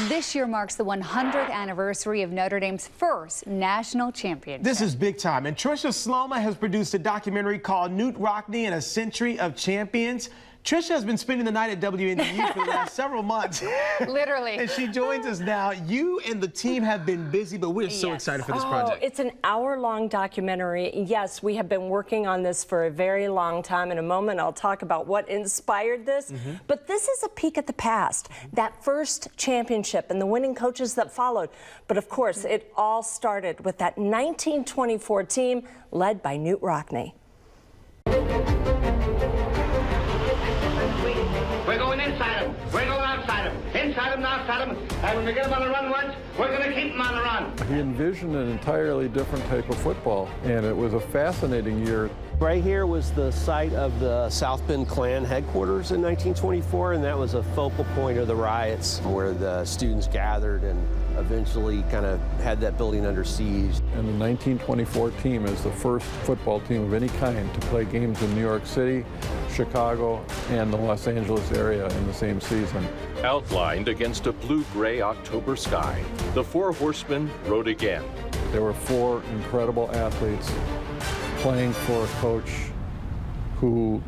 This year marks the 100th anniversary of Notre Dame's first national championship. This is big time, and Trisha Sloma has produced a documentary called Knute Rockne and a Century of Champions. Trisha has been spending the night at WNDU for the last several months. Literally. And she joins us now. You and the team have been busy, but we're so excited for this project. It's an hour-long documentary. Yes, we have been working on this for a very long time. In a moment, I'll talk about what inspired this. But this is a peek at the past, that first championship and the winning coaches that followed. But of course, it all started with that 1924 team led by Knute Rockne. We're going inside them. We're going outside them. Inside them, outside them. And when we get them on the run once, we're going to keep them on the run. He envisioned an entirely different type of football, and it was a fascinating year. Right here was the site of the South Bend Klan headquarters in 1924, and that was a focal point of the riots where the students gathered and eventually kind of had that building under siege. And the 1924 team is the first football team of any kind to play games in New York City, Chicago, and the Los Angeles area in the same season. Outlined against a blue-gray October sky, the Four Horsemen rode again. There were four incredible athletes playing for a coach who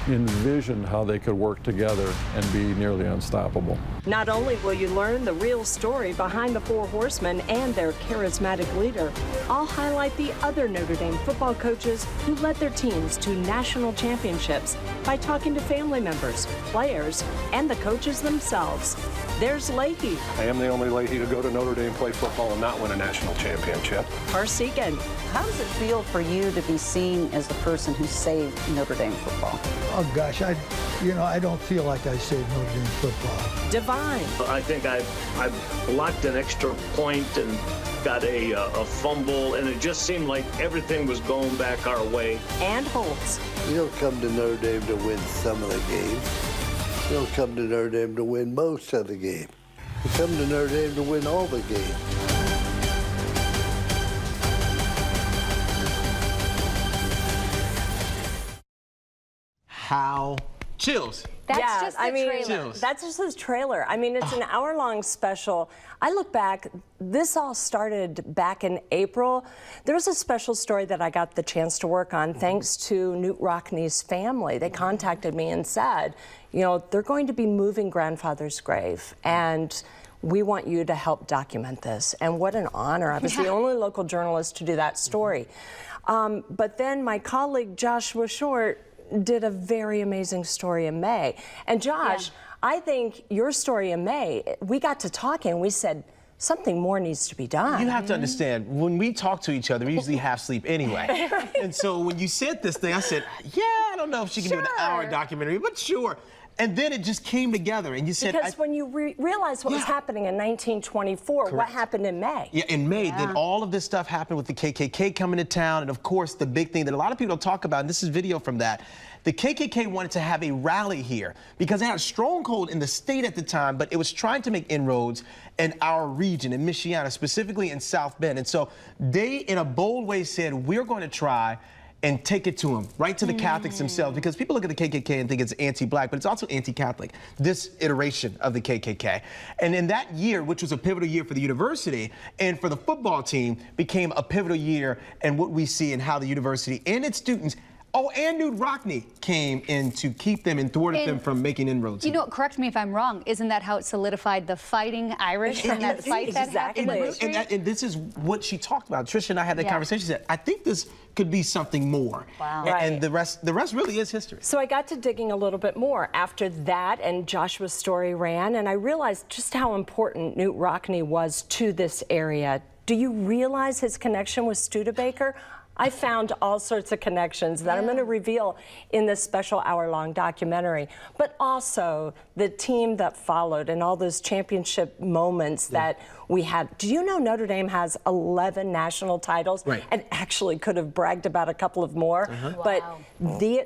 envisioned how they could work together and be nearly unstoppable. Not only will you learn the real story behind the Four Horsemen and their charismatic leader, I'll highlight the other Notre Dame football coaches who led their teams to national championships by talking to family members, players, and the coaches themselves. There's Leahy. I am the only Leahy to go to Notre Dame, play football, and not win a national championship. Parsegan. How does it feel for you to be seen as the person who saved Notre Dame football? Oh gosh, I don't feel like I saved Notre Dame football. Divine. I think I've blocked an extra point and got a fumble, and it just seemed like everything was going back our way. And Holtz. You don't come to Notre Dame to win some of the games. You don't come to Notre Dame to win most of the game. You come to Notre Dame to win all the games. How chills. That's just the trailer. Chills. That's just his trailer. I mean, it's an hour-long special. I look back, this all started back in April. There was a special story that I got the chance to work on thanks to Knute Rockne's family. They contacted me and said, you know, they're going to be moving grandfather's grave, and we want you to help document this. And what an honor. I was the only local journalist to do that story. But then my colleague Joshua Short did a very amazing story in May. And Josh, I think your story in May, we got to talking and we said, something more needs to be done. You have to understand, when we talk to each other, we usually half sleep anyway. And so when you said this thing, I said, yeah, I don't know if she can do an hour documentary, but sure. And then it just came together, and you said... Because when you realized what was happening in 1924, what happened in May? Yeah, in May, then all of this stuff happened with the KKK coming to town, and of course, the big thing that a lot of people don't talk about, and this is video from that, the KKK wanted to have a rally here because they had a stronghold in the state at the time, but it was trying to make inroads in our region, in Michiana, specifically in South Bend. And so they, in a bold way, said, we're going to try and take it to them, right to the Catholics themselves, because people look at the KKK and think it's anti-black, but it's also anti-Catholic, this iteration of the KKK. And in that year, which was a pivotal year for the university and for the football team, became a pivotal year in what we see in how the university and its students, and Knute Rockne came in to keep them and thwarted them from making inroads. You know, correct me if I'm wrong, isn't that how it solidified the fighting Irish in that fight that happened in history? And this is what she talked about. Trisha and I had that conversation. She said, I think this could be something more. Wow. And the rest really is history. So I got to digging a little bit more after that, and Joshua's story ran, and I realized just how important Knute Rockne was to this area. Do you realize his connection with Studebaker? I found all sorts of connections that I'm going to reveal in this special hour-long documentary, but also the team that followed and all those championship moments that we had. Do you know Notre Dame has 11 national titles? Right. And actually could have bragged about a couple of more. But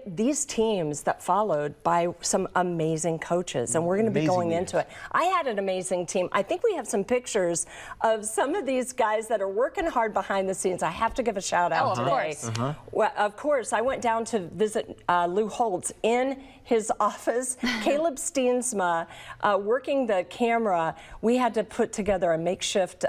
these teams that followed by some amazing coaches, and we're going to be going into it. I had an amazing team. I think we have some pictures of some of these guys that are working hard behind the scenes. I have to give a shout out today. Well, of course, I went down to visit Lou Holtz in his office. Caleb Steensma working the camera. We had to put together a makeshift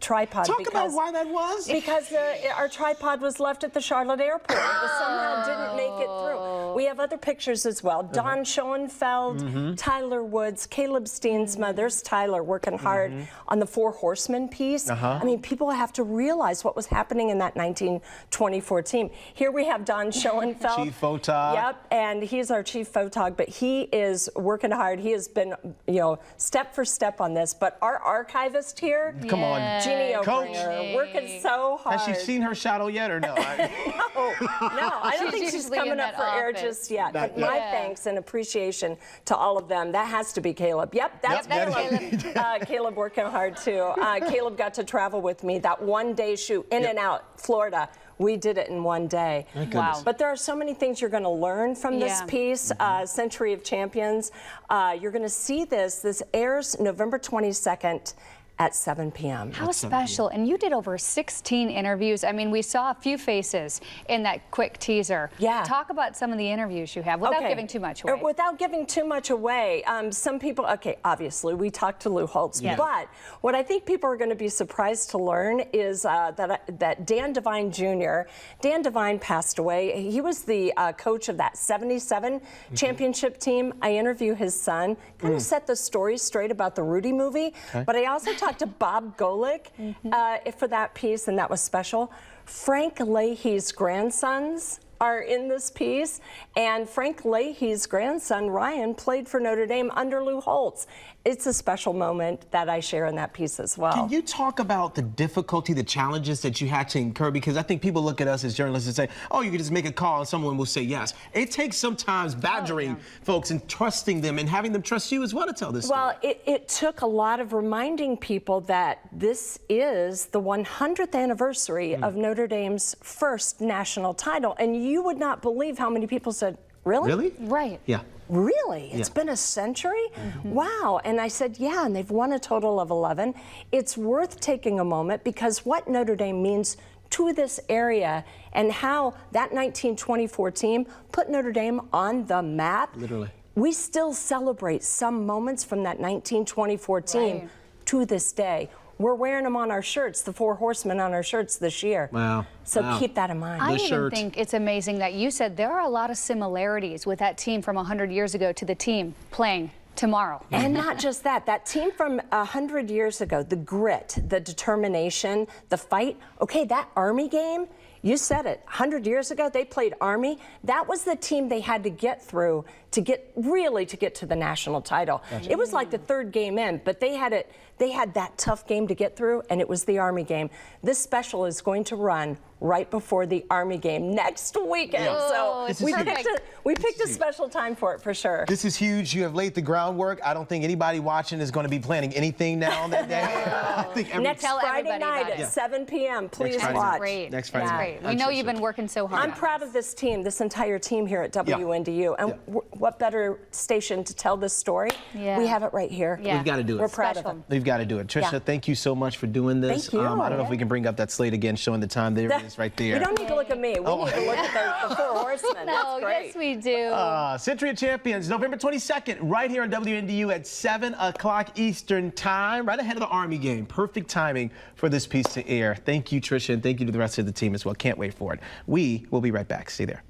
tripod. Talk about why that was. Because our tripod was left at the Charlotte airport. It somehow didn't make it through. We have other pictures as well. Don Schoenfeld, Tyler Woods, Caleb Steensma. There's Tyler working hard on the Four Horsemen piece. I mean, people have to realize what was happening in that 1924 team. Here we have Don Schoenfeld. Chief photog. Yep, and he's our chief photog, but he is working hard. He has been, you know, step for step on this. But our archivist here, come on, Jeannie Coach, O'Brien, working so hard. Has she seen her shadow yet or no? No, I don't think she's coming up for air just yet. But my thanks and appreciation to all of them. That has to be Caleb. Yep, that's Caleb. Caleb working hard too. Caleb got to travel with me that one-day shoot in and out Florida. We did it in one day. Wow. But there are so many things you're going to learn from this piece, Century of Champions. You're going to see this. This airs November 22nd at 7 p.m. How special. And you did over 16 interviews. I mean, we saw a few faces in that quick teaser. Yeah. Talk about some of the interviews you have without giving too much away. Without giving too much away. Some people, obviously, we talked to Lou Holtz. But what I think people are going to be surprised to learn is that Dan Devine Jr., Dan Devine passed away. He was the coach of that 77 championship team. I interview his son, kind of set the story straight about the Rudy movie. But I also talked to Bob Golick for that piece, and that was special. Frank Leahy's grandsons are in this piece, and Frank Leahy's grandson, Ryan, played for Notre Dame under Lou Holtz. It's a special moment that I share in that piece as well. Can you talk about the difficulty, the challenges that you had to incur? Because I think people look at us as journalists and say, oh, you can just make a call and someone will say yes. It takes sometimes badgering folks and trusting them and having them trust you as well to tell this story. Well, it took a lot of reminding people that this is the 100th anniversary of Notre Dame's first national title. And you would not believe how many people said, really? Really? Right. Yeah. Really? It's been a century? Wow. And I said, yeah, and they've won a total of 11. It's worth taking a moment because what Notre Dame means to this area and how that 1924 team put Notre Dame on the map. Literally. We still celebrate some moments from that 1924 team to this day. We're wearing them on our shirts, the Four Horsemen on our shirts this year. Wow. So keep that in mind. I even think it's amazing that you said there are a lot of similarities with that team from 100 years ago to the team playing tomorrow. And not just that, that team from 100 years ago, the grit, the determination, the fight. Okay, that Army game, you said it, 100 years ago, they played Army. That was the team they had to get through to get to the national title. It was like the third game in, but they had that tough game to get through, and it was the Army game. This special is going to run right before the Army game next weekend. So we picked a special time for it for sure. This is huge. You have laid the groundwork. I don't think anybody watching is going to be planning anything now on that day. I think next Friday night at 7 p.m. Please watch. Next Friday. We know you've been working so hard. I'm proud of this team, this entire team here at WNDU. And what better station to tell this story? We have it right here. We've got to do it. We're proud of it. We've got to do it. Trisha, thank you so much for doing this. Thank you. I don't know if we can bring up that slate again, showing the time. There it is right there. You don't need to look at me. We need to look at the Four Horsemen. No, yes, we do. Century of Champions, November 22nd, right here on WNDU at 7 o'clock Eastern Time, right ahead of the Army game. Perfect timing for this piece to air. Thank you, Trisha, and thank you to the rest of the team as well. Can't wait for it. We will be right back. Stay there.